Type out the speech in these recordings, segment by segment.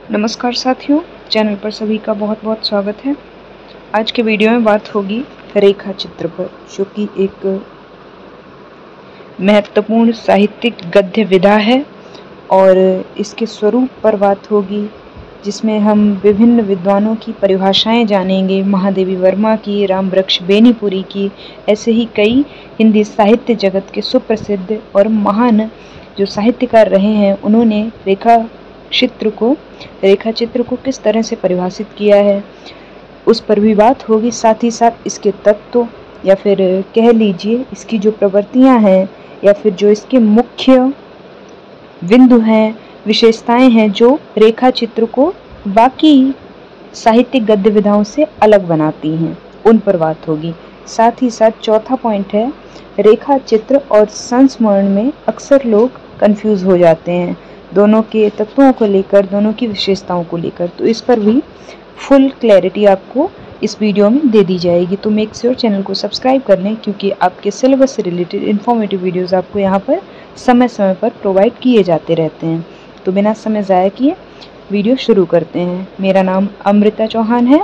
नमस्कार साथियों, चैनल पर सभी का बहुत बहुत स्वागत है। आज के वीडियो में बात होगी रेखा चित्र पर, जो कि एक महत्वपूर्ण साहित्यिक गद्य विधा है और इसके स्वरूप पर बात होगी, जिसमें हम विभिन्न विद्वानों की परिभाषाएं जानेंगे। महादेवी वर्मा की, रामवृक्ष बेनीपुरी की, ऐसे ही कई हिंदी साहित्य जगत के सुप्रसिद्ध और महान जो साहित्यकार रहे हैं, उन्होंने रेखा चित्र को किस तरह से परिभाषित किया है, उस पर भी बात होगी। साथ ही साथ इसके तत्व या फिर कह लीजिए इसकी जो प्रवृत्तियां हैं या फिर जो इसके मुख्य बिंदु हैं, विशेषताएं हैं, जो रेखा चित्र को बाकी साहित्यिक गद्य विधाओं से अलग बनाती हैं, उन पर बात होगी। साथ ही साथ चौथा पॉइंट है, रेखा चित्र और संस्मरण में अक्सर लोग कंफ्यूज हो जाते हैं, दोनों के तत्वों को लेकर, दोनों की विशेषताओं को लेकर। तो इस पर भी फुल क्लैरिटी आपको इस वीडियो में दे दी जाएगी। तो मेक श्योर चैनल को सब्सक्राइब कर लें, क्योंकि आपके सिलेबस से रिलेटेड इन्फॉर्मेटिव वीडियोस आपको यहाँ पर समय समय पर प्रोवाइड किए जाते रहते हैं। तो बिना समय ज़ाया किए वीडियो शुरू करते हैं। मेरा नाम अमृता चौहान है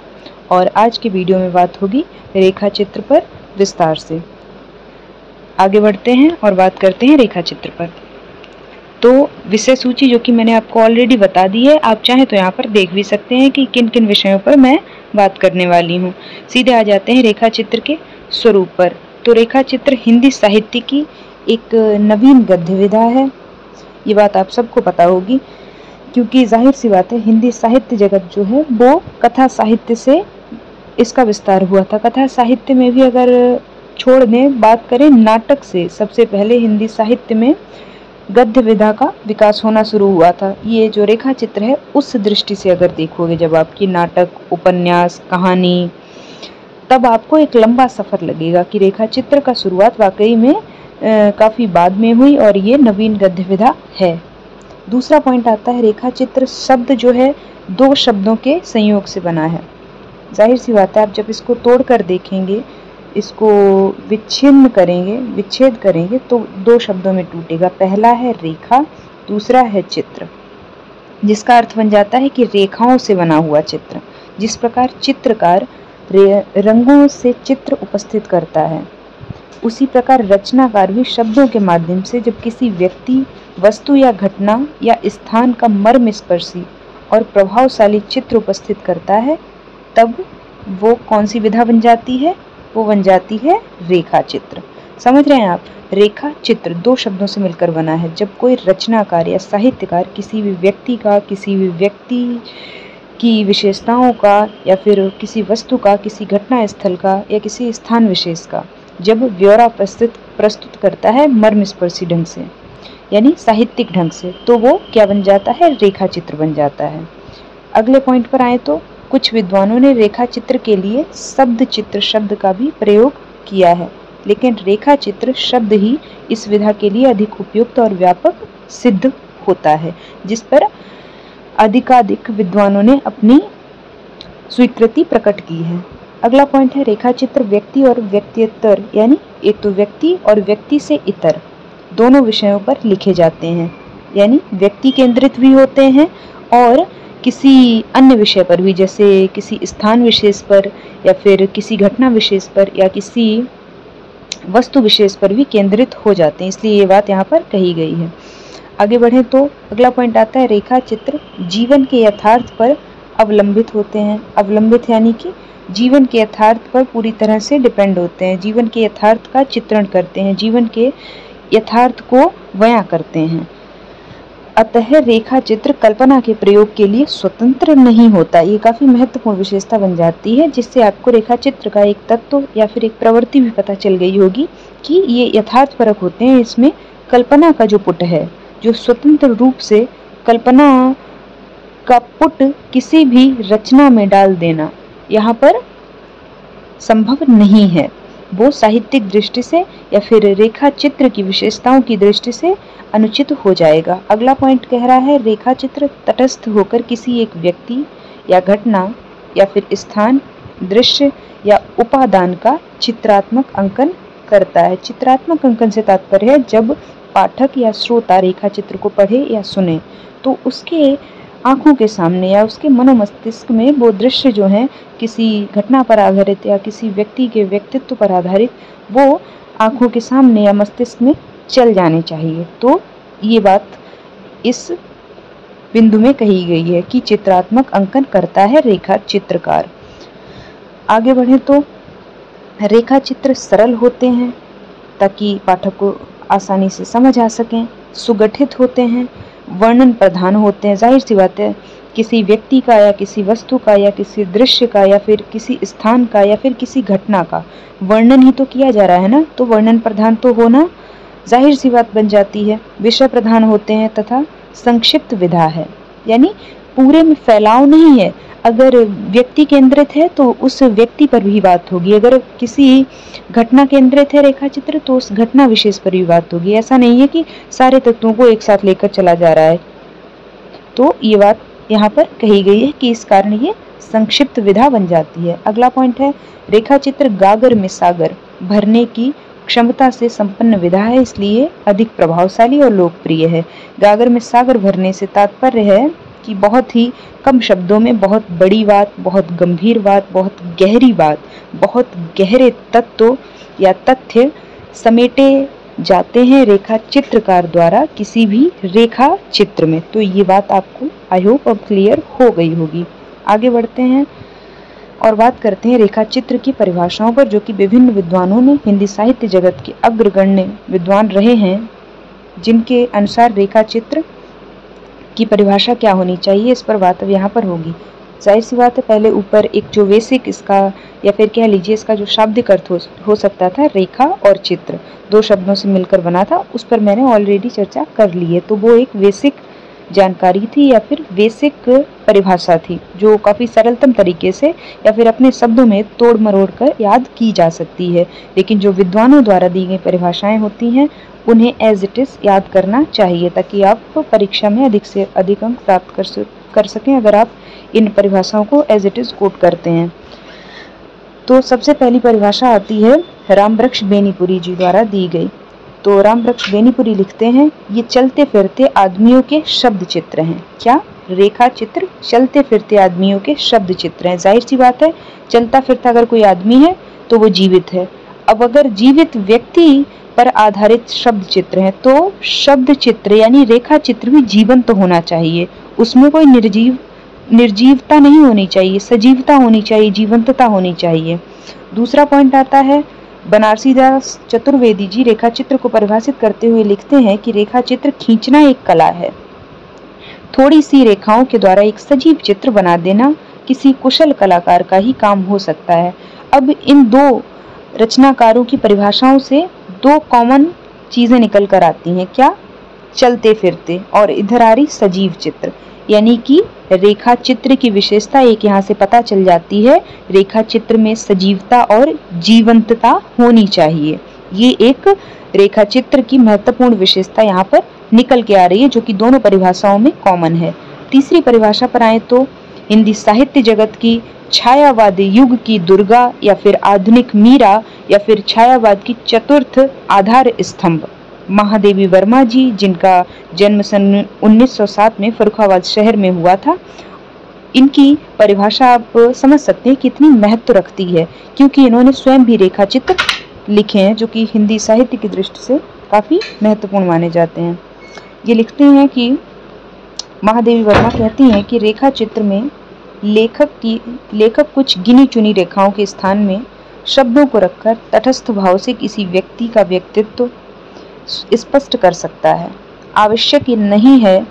और आज के वीडियो में बात होगी रेखा चित्र पर विस्तार से। आगे बढ़ते हैं और बात करते हैं रेखा चित्र पर। तो विषय सूची जो कि मैंने आपको ऑलरेडी बता दी है, आप चाहें तो यहाँ पर देख भी सकते हैं कि किन किन विषयों पर मैं बात करने वाली हूँ। सीधे आ जाते हैं रेखा चित्र के स्वरूप पर। तो रेखा चित्र हिंदी साहित्य की एक नवीन गद्य विधा है, ये बात आप सबको पता होगी, क्योंकि जाहिर सी बात है, हिंदी साहित्य जगत जो है वो कथा साहित्य से इसका विस्तार हुआ था। कथा साहित्य में भी अगर छोड़ दें, बात करें नाटक से, सबसे पहले हिंदी साहित्य में गद्य विधा का विकास होना शुरू हुआ था। ये जो रेखा चित्र है, उस दृष्टि से अगर देखोगे जब आपकी नाटक, उपन्यास, कहानी, तब आपको एक लंबा सफर लगेगा कि रेखा चित्र का शुरुआत वाकई में काफ़ी बाद में हुई और ये नवीन गद्य विधा है। दूसरा पॉइंट आता है, रेखा चित्र शब्द जो है दो शब्दों के संयोग से बना है। जाहिर सी बात है, आप जब इसको तोड़कर देखेंगे, इसको विच्छेद करेंगे तो दो शब्दों में टूटेगा। पहला है रेखा, दूसरा है चित्र, जिसका अर्थ बन जाता है कि रेखाओं से बना हुआ चित्र। जिस प्रकार चित्रकार रंगों से चित्र उपस्थित करता है, उसी प्रकार रचनाकार भी शब्दों के माध्यम से जब किसी व्यक्ति, वस्तु या घटना या स्थान का मर्मस्पर्शी और प्रभावशाली चित्र उपस्थित करता है, तब वो कौन सी विधा बन जाती है? वो बन जाती है रेखा चित्र। समझ रहे हैं आप? रेखा चित्र दो शब्दों से मिलकर बना है। जब कोई रचनाकार या साहित्यकार किसी भी व्यक्ति का, किसी भी व्यक्ति की विशेषताओं का, या फिर किसी वस्तु का, किसी घटना स्थल का या किसी स्थान विशेष का जब ब्यौरा प्रस्तुत करता है मर्मस्पर्शी ढंग से, यानी साहित्यिक ढंग से, तो वो क्या बन जाता है? रेखा चित्र बन जाता है। अगले पॉइंट पर आए तो कुछ विद्वानों ने रेखा चित्र के लिए शब्द चित्र शब्द का भी प्रयोग किया है, लेकिन रेखा चित्र शब्द ही इस विधा के लिए अधिक उपयुक्त और व्यापक सिद्ध होता है, जिस पर अधिकाधिक विद्वानों ने अपनी स्वीकृति प्रकट की है। अगला पॉइंट है, रेखा चित्र व्यक्ति और व्यक्तितर, यानी एक तो व्यक्ति और व्यक्ति से इतर दोनों विषयों पर लिखे जाते हैं, यानी व्यक्ति केंद्रित भी होते हैं और किसी अन्य विषय पर भी, जैसे किसी स्थान विशेष पर या फिर किसी घटना विशेष पर या किसी वस्तु विशेष पर भी केंद्रित हो जाते हैं, इसलिए ये बात यहाँ पर कही गई है। आगे बढ़ें तो अगला पॉइंट आता है, रेखा चित्र जीवन के यथार्थ पर अवलंबित होते हैं। अवलंबित यानी कि जीवन के यथार्थ पर पूरी तरह से डिपेंड होते हैं, जीवन के यथार्थ का चित्रण करते हैं, जीवन के यथार्थ को बयां करते हैं। अतः रेखा चित्र कल्पना के प्रयोग के लिए स्वतंत्र नहीं होता। ये काफ़ी महत्वपूर्ण विशेषता बन जाती है, जिससे आपको रेखा चित्र का एक तत्व या फिर एक प्रवृत्ति भी पता चल गई होगी कि ये यथार्थपरक होते हैं। इसमें कल्पना का जो पुट है, जो स्वतंत्र रूप से कल्पना का पुट किसी भी रचना में डाल देना यहाँ पर संभव नहीं है। वो साहित्यिक दृष्टि से या फिर रेखा चित्र की विशेषताओं की दृष्टि से अनुचित हो जाएगा। अगला पॉइंट कह रहा है, रेखा चित्र तटस्थ होकर किसी एक व्यक्ति या घटना या फिर स्थान, दृश्य या उपादान का चित्रात्मक अंकन करता है। चित्रात्मक अंकन से तात्पर्य है जब पाठक या श्रोता रेखा चित्र को पढ़े या सुने तो उसके आंखों के सामने या उसके मनोमस्तिष्क में वो दृश्य जो है किसी घटना पर आधारित या किसी व्यक्ति के व्यक्तित्व पर आधारित वो आंखों के सामने या मस्तिष्क में चल जाने चाहिए। तो ये बात इस बिंदु में कही गई है कि चित्रात्मक अंकन करता है रेखा चित्रकार। आगे बढ़े तो रेखा चित्र सरल होते हैं ताकि पाठक को आसानी से समझ आ सकें, सुगठित होते हैं, वर्णन प्रधान होते हैं। जाहिर सी बात है, किसी व्यक्ति का या किसी वस्तु का या किसी दृश्य का या फिर किसी स्थान का या फिर किसी घटना का वर्णन ही तो किया जा रहा है ना, तो वर्णन प्रधान तो होना जाहिर सी बात बन जाती है। विषय प्रधान होते हैं तथा संक्षिप्त विधा है, यानी पूरे में फैलाव नहीं है। अगर व्यक्ति केंद्रित है तो उस व्यक्ति पर भी बात होगी, अगर किसी घटना केंद्रित है रेखा चित्र तो उस घटना विशेष पर भी बात होगी। ऐसा नहीं है कि सारे तत्वों को एक साथ लेकर चला जा रहा है। तो ये बात यहाँ पर कही गई है कि इस कारण ये संक्षिप्त विधा बन जाती है। अगला पॉइंट है, रेखा चित्र गागर में सागर भरने की क्षमता से संपन्न विधा है, इसलिए अधिक प्रभावशाली और लोकप्रिय है। गागर में सागर भरने से तात्पर्य है कि बहुत ही कम शब्दों में बहुत बड़ी बात, बहुत गंभीर बात, बहुत गहरी बात, बहुत गहरे तत्व या तथ्य समेटे जाते हैं रेखा चित्रकार द्वारा किसी भी रेखा चित्र में। तो ये बात आपको आई होप अब क्लियर हो गई होगी। आगे बढ़ते हैं और बात करते हैं रेखा चित्र की परिभाषाओं पर, जो कि विभिन्न विद्वानों ने, हिंदी साहित्य जगत के अग्रगण्य विद्वान रहे हैं, जिनके अनुसार रेखा चित्र की परिभाषा क्या होनी चाहिए, इस पर बात अब यहाँ पर होगी। जाहिर सी बात है, पहले ऊपर एक जो बेसिक इसका या फिर कह लीजिए इसका जो शाब्दिक अर्थ हो सकता था, रेखा और चित्र दो शब्दों से मिलकर बना था, उस पर मैंने ऑलरेडी चर्चा कर ली है। तो वो एक बेसिक जानकारी थी या फिर बेसिक परिभाषा थी जो काफ़ी सरलतम तरीके से या फिर अपने शब्दों में तोड़ मरोड़ कर याद की जा सकती है। लेकिन जो विद्वानों द्वारा दी गई परिभाषाएं होती हैं उन्हें एज इट इज़ याद करना चाहिए ताकि आप परीक्षा में अधिक से अधिक अंक प्राप्त कर सकें अगर आप इन परिभाषाओं को एज इट इज़ कोट करते हैं। तो सबसे पहली परिभाषा आती है रामवृक्ष बेनीपुरी जी द्वारा दी गई। तो रामवृक्ष बेनीपुरी लिखते हैं, ये चलते फिरते आदमियों के शब्द चित्र हैं। क्या? रेखा चित्र चलते फिरते आदमियों के शब्द चित्र हैं। जाहिर सी बात है, चलता फिरता अगर कोई आदमी है तो वो जीवित है। अब अगर जीवित व्यक्ति पर आधारित शब्द चित्र हैं तो शब्द चित्र यानी रेखा चित्र भी जीवंत तो होना चाहिए, उसमें कोई निर्जीवता नहीं होनी चाहिए, सजीवता होनी चाहिए, जीवंतता होनी चाहिए। दूसरा पॉइंट आता है, बनारसी दास चतुर्वेदी जी रेखा चित्र को परिभाषित करते हुए लिखते हैं कि रेखा चित्र खींचना एक कला है। थोड़ी सी रेखाओं के द्वारा एक सजीव चित्र बना देना किसी कुशल कलाकार का ही काम हो सकता है। अब इन दो रचनाकारों की परिभाषाओं से दो कॉमन चीजें निकल कर आती हैं। क्या? चलते फिरते और इधर आ रही सजीव चित्र, यानी कि रेखा चित्र की विशेषता एक यहाँ से पता चल जाती है, रेखा चित्र में सजीवता और जीवंतता होनी चाहिए। ये एक रेखा चित्र की महत्वपूर्ण विशेषता यहाँ पर निकल के आ रही है जो कि दोनों परिभाषाओं में कॉमन है। तीसरी परिभाषा पर आए तो हिंदी साहित्य जगत की छायावादी युग की दुर्गा या फिर आधुनिक मीरा या फिर छायावाद की चतुर्थ आधार स्तंभ महादेवी वर्मा जी, जिनका जन्म सन 1907 में फर्रुखाबाद शहर में हुआ था, इनकी परिभाषा आप समझ सकते हैं कितनी महत्व रखती है, क्योंकि इन्होंने स्वयं भी रेखा चित्र लिखे हैं जो कि हिंदी साहित्य की दृष्टि से काफ़ी महत्वपूर्ण माने जाते हैं। ये लिखते हैं कि महादेवी वर्मा कहती हैं कि रेखा चित्र में लेखक कुछ गिनी चुनी रेखाओं के स्थान में शब्दों को रखकर तटस्थ भाव से किसी व्यक्ति का व्यक्तित्व स्पष्ट कर सकता है। आवश्यक नहीं है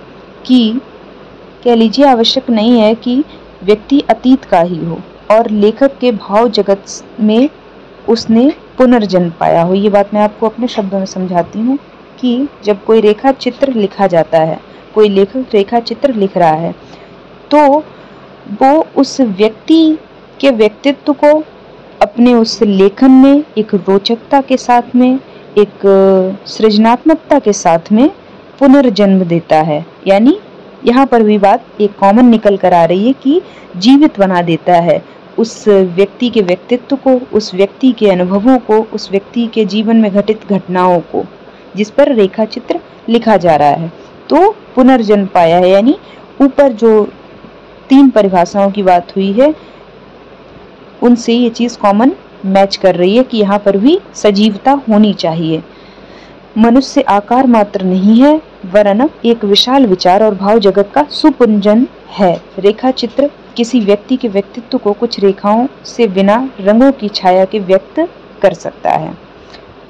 कि व्यक्ति अतीत का ही हो और लेखक के भाव जगत में उसने पुनर्जन्म पाया हो। ये बात मैं आपको अपने शब्दों में समझाती हूँ कि जब कोई रेखा चित्र लिखा जाता है, कोई लेखक रेखा चित्र लिख रहा है, तो वो उस व्यक्ति के व्यक्तित्व को अपने उस लेखन में एक रोचकता के साथ में, एक सृजनात्मकता के साथ में पुनर्जन्म देता है। यानी यहाँ पर भी बात एक कॉमन निकल कर आ रही है कि जीवित बना देता है उस व्यक्ति के व्यक्तित्व को, उस व्यक्ति के अनुभवों को, उस व्यक्ति के जीवन में घटित घटनाओं को, जिस पर रेखा चित्र लिखा जा रहा है। तो पुनर्जन्म पाया है, यानी ऊपर जो 3 परिभाषाओं की बात हुई है उनसे ये चीज कॉमन मैच कर रही है कि यहाँ पर भी सजीवता होनी चाहिए। मनुष्य आकार मात्र नहीं है वरन एक विशाल विचार और भाव जगत का सुपुंजन है। रेखा चित्र किसी व्यक्ति के व्यक्तित्व को कुछ रेखाओं से बिना रंगों की छाया के व्यक्त कर सकता है।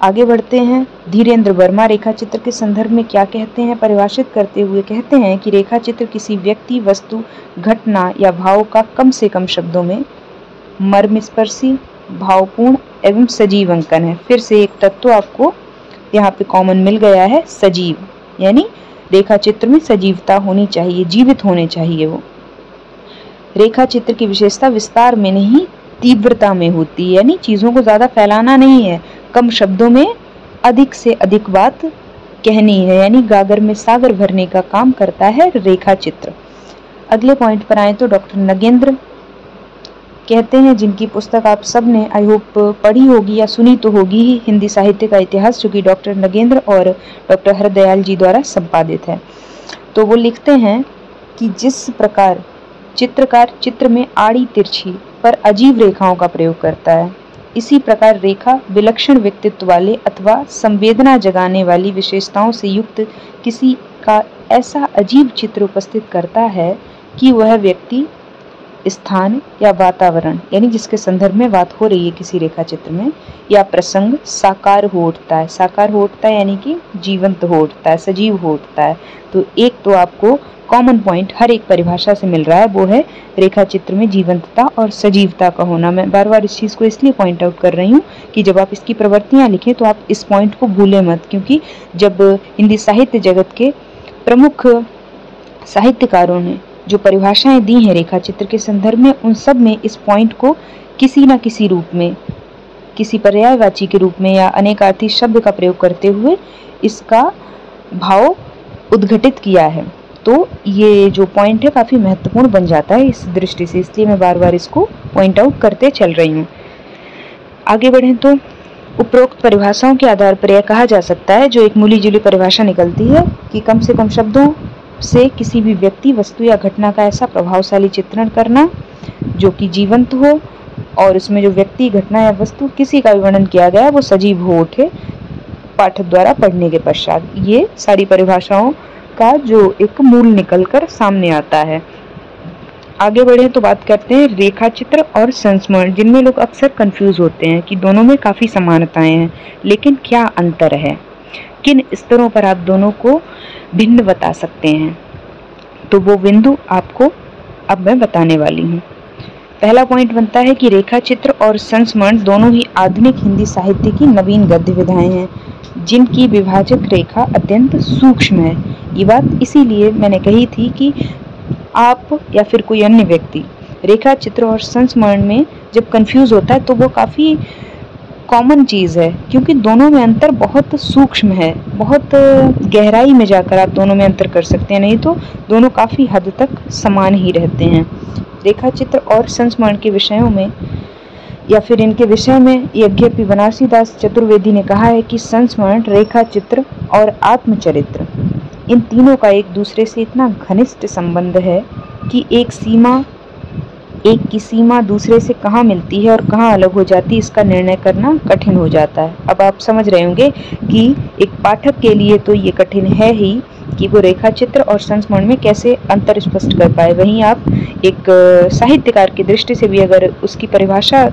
आगे बढ़ते हैं। धीरेन्द्र वर्मा रेखा चित्र के संदर्भ में क्या कहते हैं? परिभाषित करते हुए कहते हैं कि रेखा चित्र किसी व्यक्ति, वस्तु, घटना या भाव का कम से कम शब्दों में मर्मस्पर्शी, भावपूर्ण एवं सजीव अंकन है। फिर से एक तत्व आपको यहाँ पे कॉमन मिल गया है, सजीव, यानी रेखा चित्र में सजीवता होनी चाहिए, जीवित होने चाहिए वो। रेखा चित्र की विशेषता विस्तार में नहीं तीव्रता में होती है, यानी चीजों को ज्यादा फैलाना नहीं है, कम शब्दों में अधिक से अधिक बात कहनी है, यानी गागर में सागर भरने का काम करता है रेखा चित्र। अगले पॉइंट पर आए तो डॉक्टर नगेंद्र कहते हैं, जिनकी पुस्तक आप सब ने आई होप पढ़ी होगी या सुनी तो होगी ही, हिंदी साहित्य का इतिहास, जो कि डॉक्टर नगेंद्र और डॉक्टर हरदयाल जी द्वारा संपादित है। तो वो लिखते हैं कि जिस प्रकार चित्रकार चित्र में आड़ी तिरछी पर अजीब रेखाओं का प्रयोग करता है, इसी प्रकार रेखा विलक्षण व्यक्तित्व वाले अथवा संवेदना जगाने वाली विशेषताओं से युक्त किसी का ऐसा अजीब चित्र उपस्थित करता है कि वह व्यक्ति, स्थान या वातावरण, यानी जिसके संदर्भ में बात हो रही है किसी रेखा चित्र में, या प्रसंग साकार हो उठता है। साकार हो उठता है यानी कि जीवंत हो उठता है, सजीव हो उठता है। तो एक तो आपको कॉमन पॉइंट हर एक परिभाषा से मिल रहा है, वो है रेखा चित्र में जीवंतता और सजीवता का होना। मैं बार बार इस चीज को इसलिए पॉइंट आउट कर रही हूँ कि जब आप इसकी प्रवृत्तियां लिखें तो आप इस पॉइंट को भूलें मत, क्योंकि जब हिंदी साहित्य जगत के प्रमुख साहित्यकारों ने जो परिभाषाएं दी हैं रेखा चित्र के संदर्भ में, उन सब में इस पॉइंट को किसी न किसी रूप में, किसी पर्यायवाची के रूप में या अनेकार्थी शब्द का प्रयोग करते हुए इसका भाव उद्घटित किया है। तो ये जो पॉइंट है काफी महत्वपूर्ण बन जाता है इस दृष्टि से, इसलिए मैं बार बार इसको पॉइंट आउट करते चल रही हूँ। आगे बढ़ें तो उपरोक्त परिभाषाओं के आधार पर यह कहा जा सकता है, जो एक मिली जुली परिभाषा निकलती है, कि कम से कम शब्दों से किसी भी व्यक्ति, वस्तु या घटना का ऐसा प्रभावशाली चित्रण करना जो कि जीवंत हो और उसमें जो व्यक्ति, घटना या वस्तु किसी का भी वर्णन किया गया है वो सजीव हो उठे पाठक द्वारा पढ़ने के पश्चात। ये सारी परिभाषाओं का जो एक मूल निकलकर सामने आता है। आगे बढ़े तो बात करते हैं रेखा चित्र और संस्मरण, जिनमें लोग अक्सर कंफ्यूज होते हैं कि दोनों में काफी समानताएं हैं, लेकिन क्या अंतर है, किन स्तरों पर आप दोनों को भिन्न बता सकते हैं। तो वो बिंदु आपको अब मैं बताने वाली हूँ। पहला पॉइंट बनता है कि रेखा चित्र और संस्मरण दोनों ही आधुनिक हिंदी साहित्य की नवीन गद्य विधाएं हैं, जिनकी विभाजक रेखा अत्यंत सूक्ष्म है। ये बात इसीलिए मैंने कही थी कि आप या फिर कोई अन्य व्यक्ति रेखा चित्र और संस्मरण में जब कंफ्यूज होता है तो वो काफी कॉमन चीज है, क्योंकि दोनों में अंतर बहुत सूक्ष्म है, बहुत गहराई में जाकर आप दोनों में अंतर कर सकते हैं, नहीं तो दोनों काफी हद तक समान ही रहते हैं। रेखा चित्र और संस्मरण के विषयों में या फिर इनके विषय में यद्यपि बनारसी दास चतुर्वेदी ने कहा है कि संस्मरण, रेखा चित्र और आत्मचरित्र, इन तीनों का एक दूसरे से इतना घनिष्ठ संबंध है कि एक की सीमा दूसरे से कहाँ मिलती है और कहाँ अलग हो जाती है, इसका निर्णय करना कठिन हो जाता है। अब आप समझ रहे होंगे कि एक पाठक के लिए तो ये कठिन है ही कि वो रेखा चित्र और संस्मरण में कैसे अंतर स्पष्ट कर पाए। वहीं आप एक साहित्यकार की दृष्टि से भी अगर उसकी परिभाषा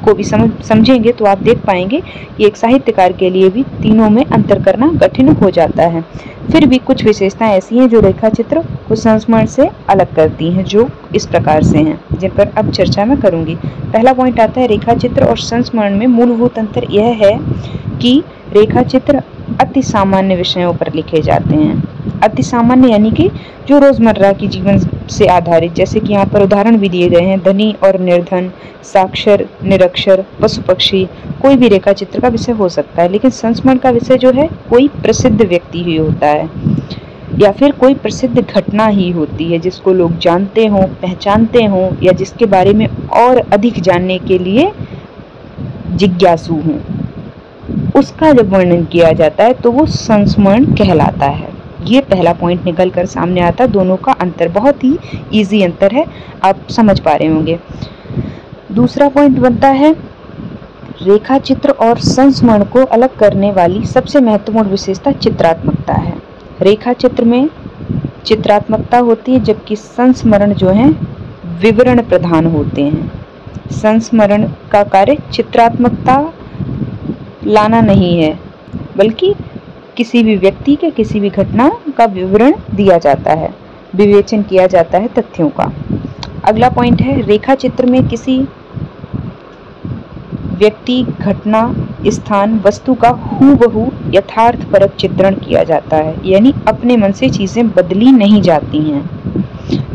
को भी समझेंगे तो आप देख पाएंगे कि एक साहित्यकार के लिए भी तीनों में अंतर करना कठिन हो जाता है। फिर भी कुछ विशेषताएं ऐसी हैं जो रेखा चित्र को संस्मरण से अलग करती हैं, जो इस प्रकार से हैं, जिन पर अब चर्चा मैं करूंगी। पहला पॉइंट आता है रेखा चित्र और संस्मरण में मूलभूत अंतर यह है कि रेखा चित्र अति सामान्य विषयों पर लिखे जाते हैं। अति सामान्य यानी कि जो रोजमर्रा की जीवन से आधारित, जैसे कि यहाँ पर उदाहरण भी दिए गए हैं, धनी और निर्धन, साक्षर निरक्षर, पशु पक्षी, कोई भी रेखा चित्र का विषय हो सकता है। लेकिन संस्मरण का विषय जो है कोई प्रसिद्ध व्यक्ति ही होता है या फिर कोई प्रसिद्ध घटना ही होती है जिसको लोग जानते हों, पहचानते हों या जिसके बारे में और अधिक जानने के लिए जिज्ञासु हों। उसका जब वर्णन किया जाता है तो वो संस्मरण कहलाता है। ये पहला पॉइंट निकल कर सामने आता है। दोनों का अंतर बहुत ही इजी अंतर है, आप समझ पा रहे होंगे। दूसरा पॉइंट बनता है रेखा चित्र और संस्मरण को अलग करने वाली सबसे महत्वपूर्ण विशेषता चित्रात्मकता है। रेखा चित्र में चित्रात्मकता होती है, जबकि संस्मरण जो है विवरण प्रधान होते हैं। संस्मरण का कार्य चित्रात्मकता लाना नहीं है, बल्कि किसी भी व्यक्ति के किसी भी घटना का विवरण दिया जाता है, विवेचन किया जाता है तथ्यों का। अगला पॉइंट है रेखा चित्र में किसी व्यक्ति, घटना, स्थान, वस्तु का हूबहू यथार्थपरक चित्रण किया जाता है, यानी अपने मन से चीजें बदली नहीं जाती हैं।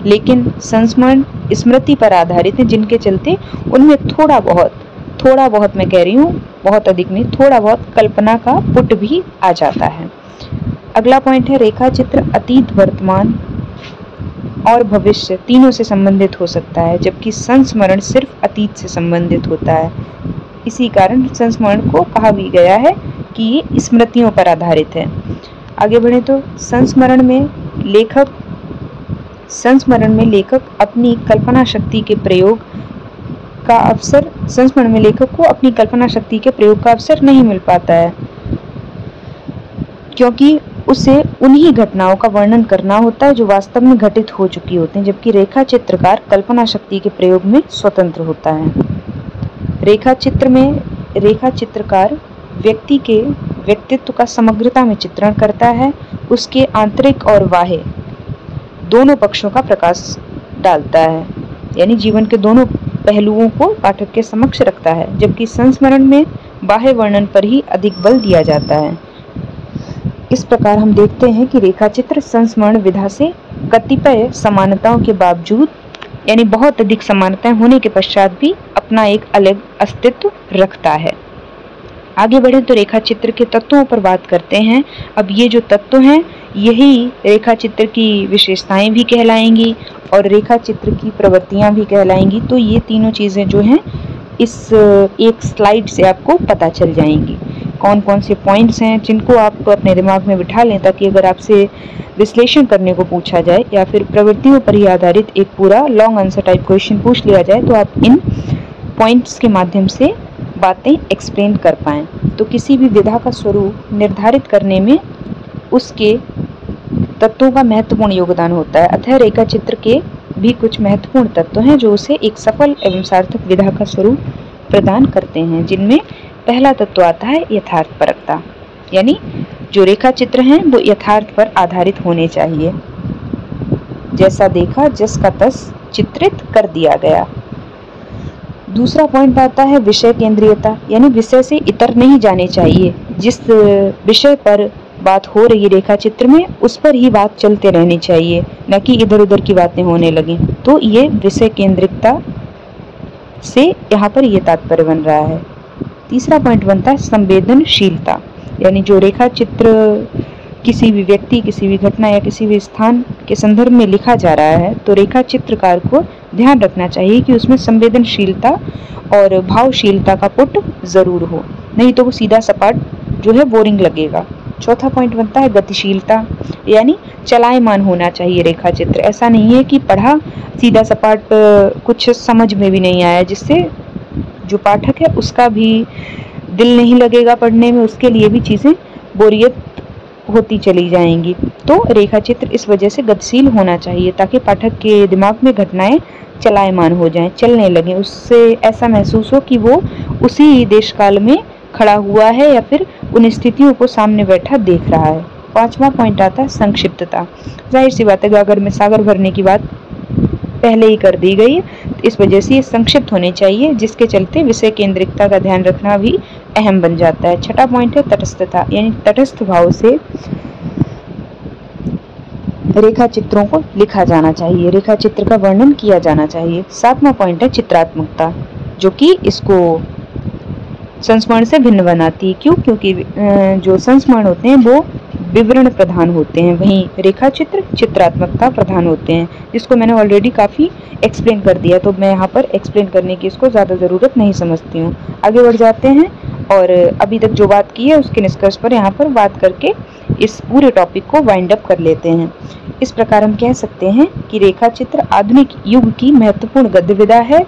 लेकिन संस्मरण स्मृति पर आधारित है, जिनके चलते उनमें थोड़ा बहुत मैं कह रही हूँ, बहुत अधिक नहीं, थोड़ा बहुत कल्पना का पुट भी आ जाता है। अगला पॉइंट है रेखा चित्र अतीत, वर्तमान और भविष्य तीनों से संबंधित हो सकता है, जबकि संस्मरण सिर्फ अतीत से संबंधित होता है। इसी कारण संस्मरण को कहा भी गया है कि ये स्मृतियों पर आधारित है। आगे बढ़े तो संस्मरण में लेखक अपनी कल्पना शक्ति के प्रयोग का अवसर नहीं मिल पाता है, क्योंकि उसे उन्हीं घटनाओं का वर्णन करना होता है जो वास्तव में घटित हो चुकी होती हैं, जबकि रेखा चित्रकार कल्पना शक्ति के प्रयोग में स्वतंत्र होता है। रेखा चित्रकार व्यक्ति के व्यक्तित्व का समग्रता में चित्रण करता है, उसके आंतरिक और बाह्य दोनों पक्षों का प्रकाश डालता है, यानी जीवन के दोनों पहलुओं को पाठक के समक्ष रखता है, जबकि संस्मरण में बाह्य वर्णन पर ही अधिक बल दिया जाता है। इस प्रकार हम देखते हैं कि रेखा चित्र संस्मरण विधा से कतिपय समानताओं के बावजूद, यानी बहुत अधिक समानताएं होने के पश्चात भी अपना एक अलग अस्तित्व रखता है। आगे बढ़े तो रेखा चित्र के तत्वों पर बात करते हैं। अब ये जो तत्व हैं, यही रेखा चित्र की विशेषताएं भी कहलाएंगी और रेखा चित्र की प्रवृत्तियां भी कहलाएंगी। तो ये तीनों चीजें जो हैं इस एक स्लाइड से आपको पता चल जाएंगी। कौन कौन से पॉइंट्स हैं जिनको आप अपने दिमाग में बिठा लें, ताकि अगर आपसे विश्लेषण करने को पूछा जाए या फिर प्रवृत्तियों पर ही आधारित एक पूरा लॉन्ग आंसर टाइप क्वेश्चन पूछ लिया जाए, तो आप इन पॉइंट्स के माध्यम से बातें एक्सप्लेन कर पाएं। तो किसी भी विधा का स्वरूप निर्धारित करने में उसके तत्वों का महत्वपूर्ण योगदान होता है। अतः रेखा चित्र के भी कुछ महत्वपूर्ण तत्व हैं जो उसे एक सफल एवं सार्थक विधा का स्वरूप प्रदान करते हैं, जिनमें पहला तत्व आता है यथार्थपरकता, यानी जो रेखा चित्र हैं वो यथार्थ पर आधारित होने चाहिए। जैसा देखा जस का तस चित्रित कर दिया गया। दूसरा पॉइंट आता है विषय केंद्रीयता, यानी विषय से इतर नहीं जाने चाहिए। जिस विषय पर बात हो रही रेखा चित्र में, उस पर ही बात चलते रहनी चाहिए, न कि इधर उधर की बातें होने लगी। तो ये विषय केंद्रितता से यहाँ पर ये तात्पर्य बन रहा है। तीसरा पॉइंट बनता है संवेदनशीलता, यानी जो रेखा चित्र किसी भी व्यक्ति, किसी भी घटना या किसी भी स्थान के संदर्भ में लिखा जा रहा है, तो रेखा चित्रकार को ध्यान रखना चाहिए कि उसमें संवेदनशीलता और भावशीलता का पुट जरूर हो, नहीं तो वो सीधा सपाट जो है बोरिंग लगेगा। चौथा पॉइंट बनता है गतिशीलता, यानी चलायमान होना चाहिए रेखा चित्र। ऐसा नहीं है कि पढ़ा सीधा सपाट कुछ समझ में भी नहीं आया, जिससे जो पाठक है उसका भी दिल नहीं लगेगा पढ़ने में, उसके लिए भी चीजें बोरियत होती चली जाएंगी। तो रेखा चित्र इस वजह से गतिशील होना चाहिए, ताकि पाठक के दिमाग में घटनाएं चलायमान हो जाएं, चलने लगें, उससे ऐसा महसूस हो कि वो उसी देश काल में खड़ा हुआ है या फिर उन स्थितियों को सामने बैठा देख रहा है। पांचवा पॉइंट आता है संक्षिप्तता। जाहिर सी बात है, गागर में सागर भरने की बात पहले ही कर दी गई है, तो इस वजह से ये संक्षिप्त होने चाहिए, जिसके चलते विषय केंद्रितता का ध्यान रखना भी अहम बन जाता है। छठा पॉइंट है तटस्थता, यानी तटस्थ भाव से रेखा चित्रों को लिखा जाना चाहिए, रेखा चित्र का वर्णन किया जाना चाहिए। सातवां पॉइंट है चित्रात्मकता, जो कि इसको संस्मरण से भिन्न बनाती है। क्यों? क्योंकि जो संस्मरण होते हैं वो विवरण प्रधान होते हैं, वहीं रेखा चित्र चित्रात्मकता प्रधान होते हैं, जिसको मैंने ऑलरेडी काफ़ी एक्सप्लेन कर दिया, तो मैं यहाँ पर एक्सप्लेन करने की इसको ज़्यादा ज़रूरत नहीं समझती हूँ। आगे बढ़ जाते हैं। और अभी तक जो बात की है उसके निष्कर्ष पर यहाँ पर बात करके इस पूरे टॉपिक को वाइंड अप कर लेते हैं। इस प्रकार हम कह सकते हैं कि रेखा चित्र आधुनिक युग की महत्वपूर्ण गद्य विधा है,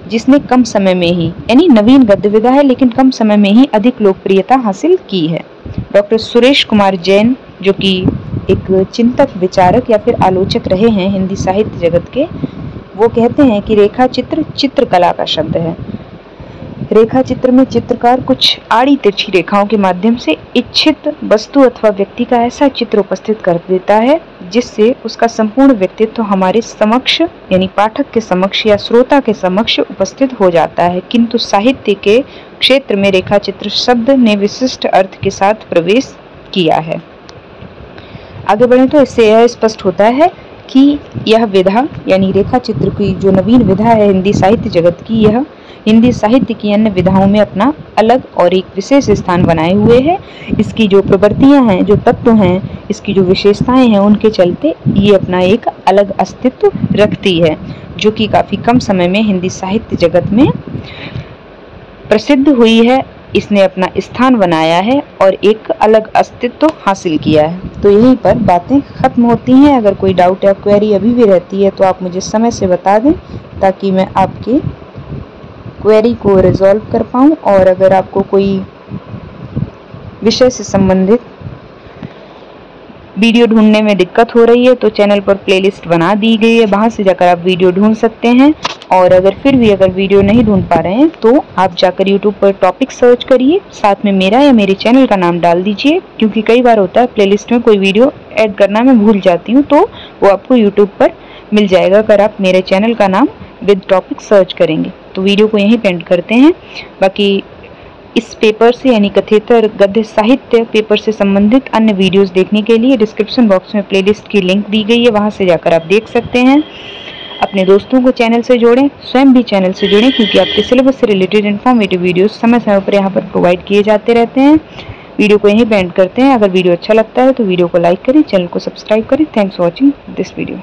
जिसने कम समय में ही, यानी नवीन गद्य विधा है लेकिन कम समय में ही अधिक लोकप्रियता हासिल की है। डॉक्टर सुरेश कुमार जैन, जो कि एक चिंतक, विचारक या फिर आलोचक रहे हैं हिंदी साहित्य जगत के, वो कहते हैं कि रेखा चित्र चित्रकला का शब्द है। रेखा चित्र में चित्रकार कुछ आड़ी तिरछी रेखाओं के माध्यम से इच्छित वस्तु अथवा व्यक्ति का ऐसा चित्र उपस्थित कर देता है जिससे उसका संपूर्ण व्यक्तित्व हमारे समक्ष, यानी पाठक के समक्ष या श्रोता के समक्ष उपस्थित हो जाता है। किंतु साहित्य के क्षेत्र में रेखा चित्र शब्द ने विशिष्ट अर्थ के साथ प्रवेश किया है। आगे बढ़े तो इससे यह स्पष्ट होता है कि यह विधा, यानी रेखा चित्र की जो नवीन विधा है हिंदी साहित्य जगत की, यह हिंदी साहित्य की अन्य विधाओं में अपना अलग और एक विशेष स्थान बनाए हुए है। इसकी जो प्रवृत्तियां हैं, जो तत्व हैं, इसकी जो विशेषताएं हैं, उनके चलते ये अपना एक अलग अस्तित्व रखती है, जो कि काफी कम समय में हिंदी साहित्य जगत में प्रसिद्ध हुई है। इसने अपना स्थान बनाया है और एक अलग अस्तित्व हासिल किया है। तो यहीं पर बातें खत्म होती हैं। अगर कोई डाउट या क्वेरी अभी भी रहती है तो आप मुझे समय से बता दें, ताकि मैं आपकी क्वेरी को रिजॉल्व कर पाऊँ। और अगर आपको कोई विषय से संबंधित वीडियो ढूंढने में दिक्कत हो रही है तो चैनल पर प्लेलिस्ट बना दी गई है, वहां से जाकर आप वीडियो ढूंढ सकते हैं। और अगर फिर भी वीडियो नहीं ढूंढ पा रहे हैं तो आप जाकर यूट्यूब पर टॉपिक सर्च करिए, साथ में मेरा या मेरे चैनल का नाम डाल दीजिए, क्योंकि कई बार होता है प्लेलिस्ट में कोई वीडियो ऐड करना मैं भूल जाती हूँ, तो वो आपको यूट्यूब पर मिल जाएगा अगर आप मेरे चैनल का नाम विद टॉपिक सर्च करेंगे। तो वीडियो को यहीं पे एंड करते हैं। बाकी इस पेपर से, यानी कथेतर गद्य साहित्य पेपर से संबंधित अन्य वीडियोस देखने के लिए डिस्क्रिप्शन बॉक्स में प्लेलिस्ट की लिंक दी गई है, वहां से जाकर आप देख सकते हैं। अपने दोस्तों को चैनल से जोड़ें, स्वयं भी चैनल से जुड़ें, क्योंकि आपके सिलेबस से रिलेटेड इन्फॉर्मेटिव वीडियोस समय समय पर यहाँ पर प्रोवाइड किए जाते रहते हैं। वीडियो को यहीं पे एंड करते हैं। अगर वीडियो अच्छा लगता है तो वीडियो को लाइक करें, चैनल को सब्सक्राइब करें। Thanks for watching this video.